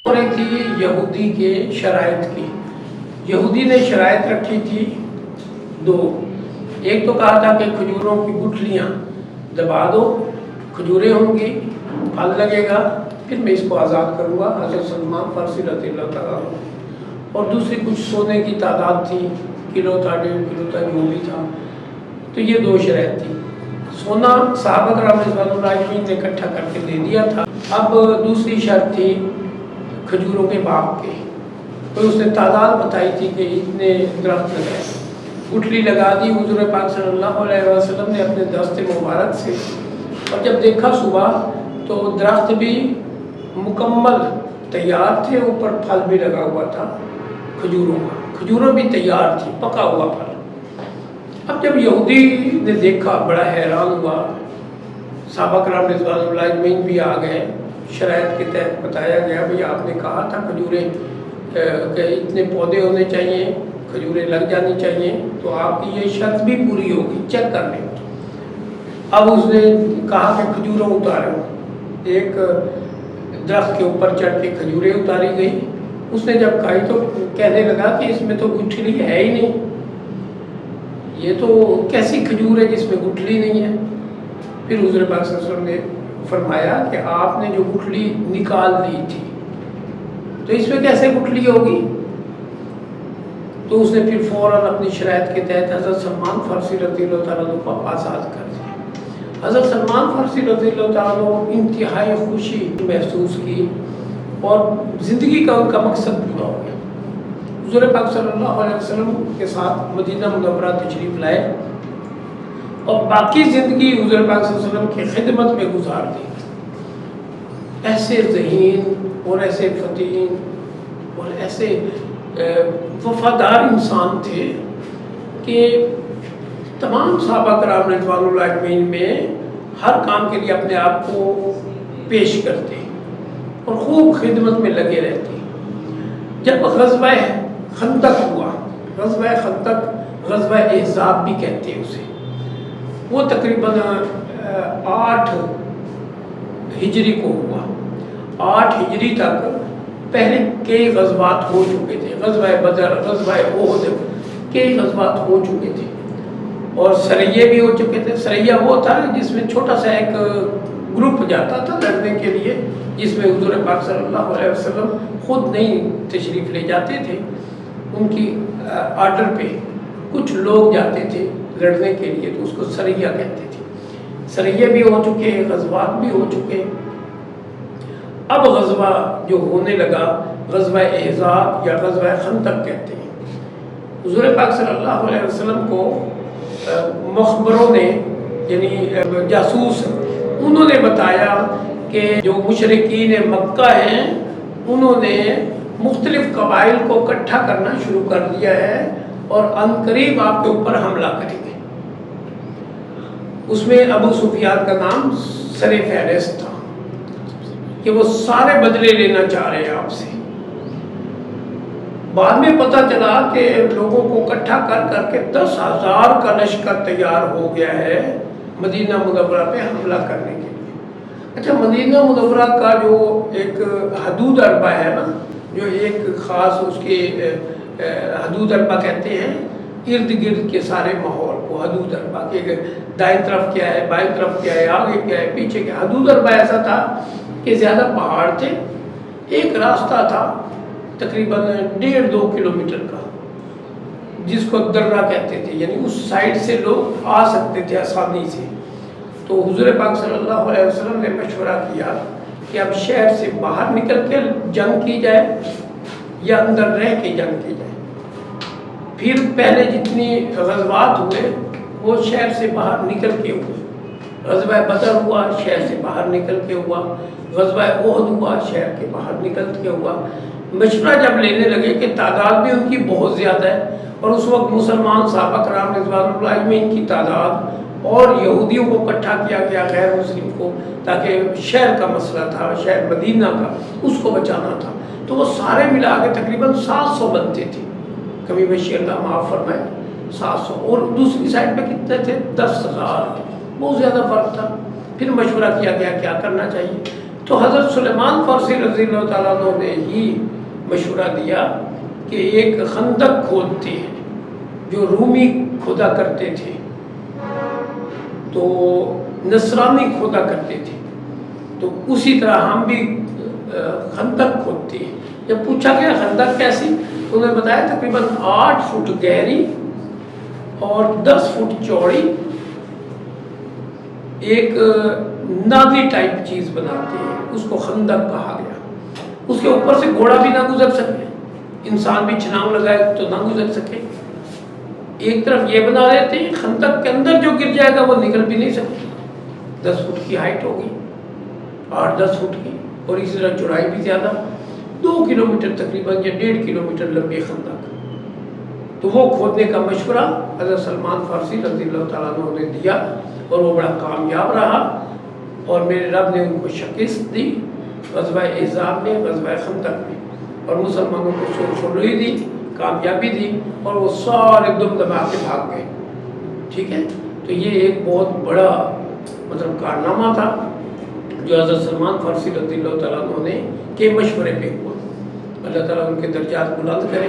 اور ایک تھی یہودی کے شرائط کی. یہودی نے شرائط رکھی تھی دو. ایک تو کہا تھا کہ کھجوروں کی گٹھلیاں دبا دو، کھجوریں ہوں گی، پھل لگے گا، پھر میں اس کو آزاد کروں گا. حضرت سلمان فارسی رضی اللہ تعالیٰ عنہ. اور دوسری کچھ سونے کی تعداد تھی، کلو تھا، 1.5 کلو تھا، جو بھی تھا. تو یہ دو شرائط تھی. سونا صحابہ کرام رضوان اللہ علیہم نے اکٹھا کر کے دے دیا تھا. اب دوسری شرط تھی کھجوروں کے باغ کے. تو اس نے تعداد بتائی تھی کہ اتنے درخت لگائے، گٹھلی لگا دی. حضور پاک صلی اللہ علیہ وسلم نے اپنے دست مبارک سے، اور جب دیکھا صبح تو درخت بھی مکمل تیار تھے، اوپر پھل بھی لگا ہوا تھا کھجوروں کا. کھجوروں بھی تیار تھی، پکا ہوا پھل. اب جب یہودی نے دیکھا بڑا حیران ہوا. صحابہ کرام رضوان اللہ اجمعین بھی آ گئے. شرائط کے تحت بتایا گیا بھئی آپ نے کہا تھا کھجوریں کہ اتنے پودے ہونے چاہیے، کھجوریں لگ جانی چاہیے، تو آپ کی یہ شرط بھی پوری ہوگی، چیک کر لیں. اب اس نے کہا کہ کھجوروں اتارو. ایک درخت کے اوپر چڑھ کے کھجوریں اتاری گئی. اس نے جب کھائی تو کہنے لگا کہ اس میں تو گٹھلی ہے ہی نہیں، یہ تو کیسی کھجور ہے جس میں گٹھلی نہیں ہے. پھر حضور پاک صلی اللہ علیہ وسلم نے فرمایا کہ آپ نے جو گٹھلی نکال دی تھی تو اس میں کیسے گٹھلی ہوگی. تو اس نے پھر فوراً اپنی شرائط کے تحت حضرت سلمان فارسی رضی اللہ تعالیٰ عنہ کو آزاد کر دیا. حضرت سلمان فارسی رضی اللہ تعالیٰ عنہ انتہائی خوشی محسوس کی اور زندگی کا ان کا مقصد پورا ہو گیا. حضور پاک صلی اللہ علیہ وسلم کے ساتھ مدینہ منورہ تشریف لائے اور باقی زندگی حضور پاک صلی اللہ علیہ وسلم کی خدمت میں گزار دی. ایسے ذہین اور ایسے فتین اور ایسے وفادار انسان تھے کہ تمام صحابہ کرام رضوان اللہ اجمعین میں ہر کام کے لیے اپنے آپ کو پیش کرتے اور خوب خدمت میں لگے رہتے. جب غزوہ خندق ہوا، غزوہ خندق غزوہ احزاب بھی کہتے ہیں اسے، وہ تقریباً 8 ہجری کو ہوا. 8 ہجری تک پہلے کئی غزوات ہو چکے تھے. غزوہ بدر، غزوہ احد، کئی غزوات ہو چکے تھے اور سریے بھی ہو چکے تھے. سریہ وہ تھا جس میں چھوٹا سا ایک گروپ جاتا تھا لڑنے کے لیے، جس میں حضور پاک صلی اللہ علیہ وسلم خود نہیں تشریف لے جاتے تھے، ان کی آرڈر پہ کچھ لوگ جاتے تھے لڑنے کے لیے، تو اس کو سریہ کہتے تھے. سریہ بھی ہو چکے، غزوات بھی ہو چکے. اب غزوہ جو ہونے لگا غزوہ احزاب یا غزوہ خندق کہتے ہیں. حضور پاک صلی اللہ علیہ وسلم کو مخبروں نے، یعنی جاسوس، انہوں نے بتایا کہ جو مشرکین مکہ ہیں انہوں نے مختلف قبائل کو اکٹھا کرنا شروع کر دیا ہے اور عنقریب آپ کے اوپر حملہ کریں گے. اس میں ابو سفیان کا نام سر فہرست تھا کہ وہ سارے بدلے لینا چاہ رہے ہیں آپ سے. بعد میں پتہ چلا کہ لوگوں کو اکٹھا کر کر کے 10,000 کا لشکر تیار ہو گیا ہے مدینہ منورہ پہ حملہ کرنے کے لیے. اچھا، مدینہ منورہ کا جو ایک حدود اربع ہے نا، جو ایک خاص اس کے حدود اربع کہتے ہیں، ارد گرد کے سارے ماحول کو حدود اربع کے، دائیں طرف کیا ہے، بائیں طرف کیا ہے، آگے کیا ہے، پیچھے کیا. حدود اربع ایسا تھا کہ زیادہ پہاڑ تھے، ایک راستہ تھا تقریباً 1.5-2 کلومیٹر کا جس کو درہ کہتے تھے، یعنی اس سائڈ سے لوگ آ سکتے تھے آسانی سے. تو حضور پاک صلی اللہ علیہ وسلم نے مشورہ کیا کہ اب شہر سے باہر نکل کے جنگ کی جائے یا اندر رہ کے جنگ کی جائے. پھر پہلے جتنی غزوات ہوئے وہ شہر سے باہر نکل کے ہوئے. غزوہ بدر ہوا شہر سے باہر نکل کے ہوا، غزوہ احد ہوا شہر کے باہر نکل کے ہوا. مشورہ جب لینے لگے کہ تعداد بھی ان کی بہت زیادہ ہے، اور اس وقت مسلمان صحابہ کرام رضوان اللہ اجمعین کی تعداد اور یہودیوں کو اکٹھا کیا گیا غیر مسلم کو، تاکہ شہر کا مسئلہ تھا، شہر مدینہ کا، اس کو بچانا تھا. تو وہ سارے ملا کے تقریباً 700 بنتے تھے. کبھی بشیر اللہ معاف فرمائے، 700. اور دوسری سائڈ پہ کتنے تھے؟ 10,000. بہت زیادہ فرق تھا. پھر مشورہ کیا گیا کیا کرنا چاہیے. تو حضرت سلیمان فارسی رضی اللہ تعالیٰ عنہ نے ہی مشورہ دیا کہ ایک خندق کھودتے ہیں جو رومی کھودا کرتے تھے، تو نصرانی کھودا کرتے تھے، تو اسی طرح ہم بھی خندق کھودتے ہیں۔ جب پوچھا گیا خندق کیسی، انہوں نے بتایا تقریباً 8 فٹ گہری اور 10 فٹ چوڑی ایک ناوی ٹائپ چیز بناتے ہیں، اس کو خندق کہا گیا۔ اس کے اوپر سے گھوڑا بھی نہ گزر سکے، انسان بھی چھلانگ لگائے تو نہ گزر سکے۔ ایک طرف یہ بنا دیتے ہیں، خندق کے اندر جو گر جائے گا وہ نکل بھی نہیں سکتا۔ 10 فٹ کی ہائٹ ہوگی، 8-10 فٹ کی، اور اسی طرح چوڑائی بھی زیادہ، 2 کلومیٹر تقریباً یا 1.5 کلومیٹر لمبی خندق۔ تو وہ کھودنے کا مشورہ حضرت سلمان فارسی رضی اللہ تعالیٰ عنہ نے دیا، اور وہ بڑا کامیاب رہا، اور میرے رب نے ان کو شکست دی غزوہ احزاب میں، غزوہ خندق میں، اور مسلمانوں کو سرخروئی دی، کامیابی دی، اور وہ سارے دم دما کے بھاگ گئے۔ ٹھیک ہے، تو یہ ایک بہت بڑا مطلب کارنامہ تھا جو حضرت سلمان فارسی رضی اللہ تعالیٰ عنہ نے کے مشورے پہ ہوا۔ اللہ تعالیٰ ان کے درجات بلند کرے۔